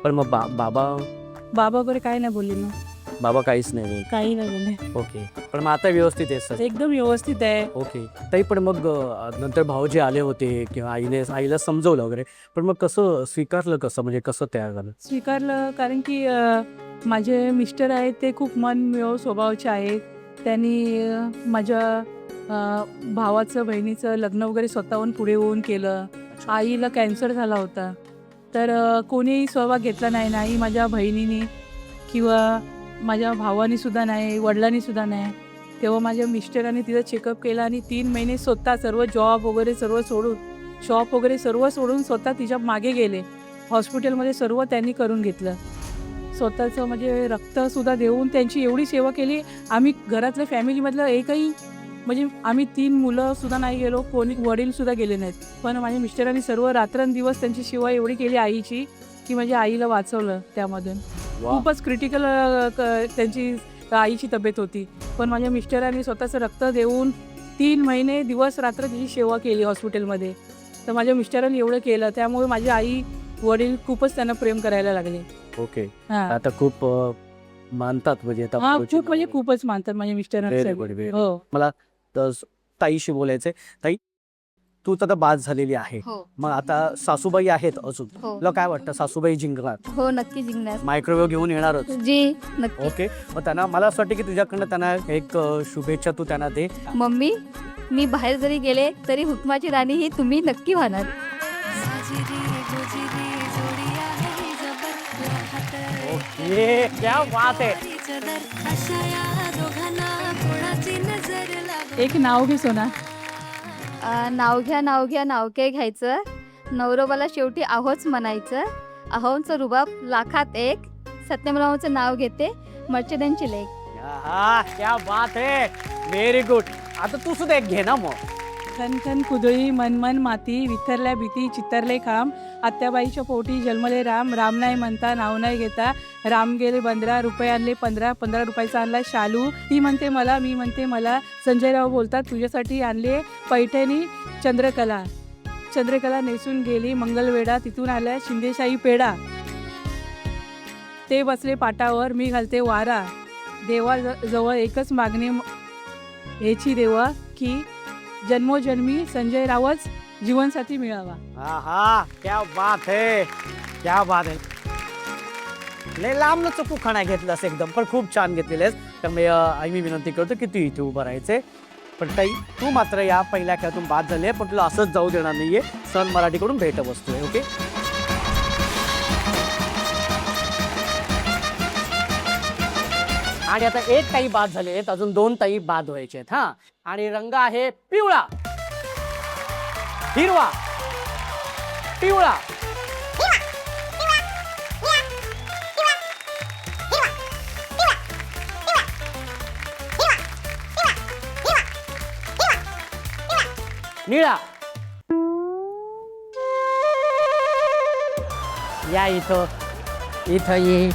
पण मग बाबा बाबा वगैरे काय नाही बोलले ना, बाबा काहीच नाही बोलले. काही नाही बोलले. ओके. पण मग आता व्यवस्थित आहे सर. एकदम व्यवस्थित आहे. ओके. ताई पण मग नंतर भाऊजी आले होते किंवा आईला समजवलं वगैरे. पण मग कसं स्वीकारलं कसं म्हणजे कसं तयार झालं? स्वीकारलं कारण की माझे मिस्टर आहेत ते खूप मनमिळाऊ स्वभावाचे आहेत. त्यांनी माझ्या भावाचं बहिणीचं लग्न वगैरे स्वतःहून पुढे होऊन केलं. आईला कॅन्सर झाला होता. तर कोणीही सहभाग घेतला नाही. नाही माझ्या बहिणीने किंवा माझ्या भावानी सुद्धा नाही, वडिलांनी सुद्धा नाही. तेव्हा माझ्या मिस्टरांनी तिथं चेकअप केला आणि 3 महिने स्वतः सर्व जॉब वगैरे सर्व सोडून, शॉप वगैरे सर्व सोडून स्वतः तिच्या मागे गेले. हॉस्पिटलमध्ये सर्व त्यांनी करून घेतलं. स्वतःचं म्हणजे रक्तसुद्धा देऊन त्यांची एवढी सेवा केली. आम्ही घरातल्या फॅमिलीमधलं एकही म्हणजे आम्ही 3 मुलंसुद्धा नाही गेलो, कोणी वडीलसुद्धा गेले नाहीत. पण माझ्या मिस्टरांनी सर्व रात्रंदिवस त्यांची सेवा एवढी केली आईची, की माझ्या आईला वाचवलं त्यामधून. खूपच क्रिटिकल त्यांची आईची तब्येत होती. पण माझ्या मिस्टरांनी स्वतःचं रक्त देऊन 3 महिने दिवस रात्र तिची सेवा केली हॉस्पिटलमध्ये. तर माझ्या मिस्टरांनी एवढं केलं त्यामुळे माझी आई वडील खूपच त्यांना प्रेम करायला लागले. ओके. हां. आता खूप मानतात म्हणजे आता हां, भाऊजी खूप म्हणजे वगैरे. खूपच मानतात माझ्या मिस्टरांना Very सगळे. good, very हो. मला ताईशी बोलायचंय. ताई तू तर आता बाद झालेली आहे. हो मग आता सासूबाई आहेत अजून. हो तुला काय वाटतं सासूबाई जिंकणार? हो नक्की जिंकणार मायक्रोवेव्ह घेऊन येणारच. जी नक्की. ओके. मग त्यांना मला असं वाटतं की तुझ्याकडनं त्यांना एक शुभेच्छा तू त्यांना दे. मम्मी मी बाहेर जरी गेले तरी हुकमाची राणी ही तुम्ही नक्की व्हाणार. ओके. क्या बात आहे. एक नाव घे सोना. नाव घ्या नाव घ्या नाव काय घ्यायचं, नवरोबाला शेवटी आहोच म्हणायचं. आहोंचं रुबाब लाखात एक, सत्यमरावचं नाव घेते मर्चेंटची लेक. आहा, क्या बात आहे. Very good. आता तू सुद्धा एक घे ना मग. खनखन कुदळी मनमन माती, विथरल्या भीती चित्तरले खांब, आत्याबाईच्या पोटी जन्मले राम, राम नाही म्हणता नाव नाही घेता, राम गेले 15 रुपये आणले 15 रुपयाचा आणला शालू, ती म्हणते मला मी म्हणते मला, संजयराव बोलतात तुझ्यासाठी आणले पैठणी चंद्रकला नेसून गेली मंगलवेढा, तिथून आल्या शिंदेशाही पेढा, ते बसले पाटावर मी घालते वारा, देवा जवळ एकच मागणी ह्याची देवा की जन्मोजन्मी संजय रावच जीवनसाथी मिळावा. आहा, क्या बात है, क्या बात है. लय लांब चकू खाणा घेतलास एकदम, पण खूप छान घेतलेलेस. त्यामुळे आई मी विनंती करतो की तू इथे उभं राहायचे. पण ताई तू मात्र या पहिल्या खेळातून बाद झाली आहे, पण तुला असंच जाऊ देणार नाहीये. सन मराठीकडून भेट वस्तू आहे. ओके. आणि आता एक ताई बाद झाले आहेत, अजून 2 ताई बाद व्हायचे आहेत. हा, आणि रंग आहे पिवळा, हिरवा, पिवळा, निळा. या इथं ये.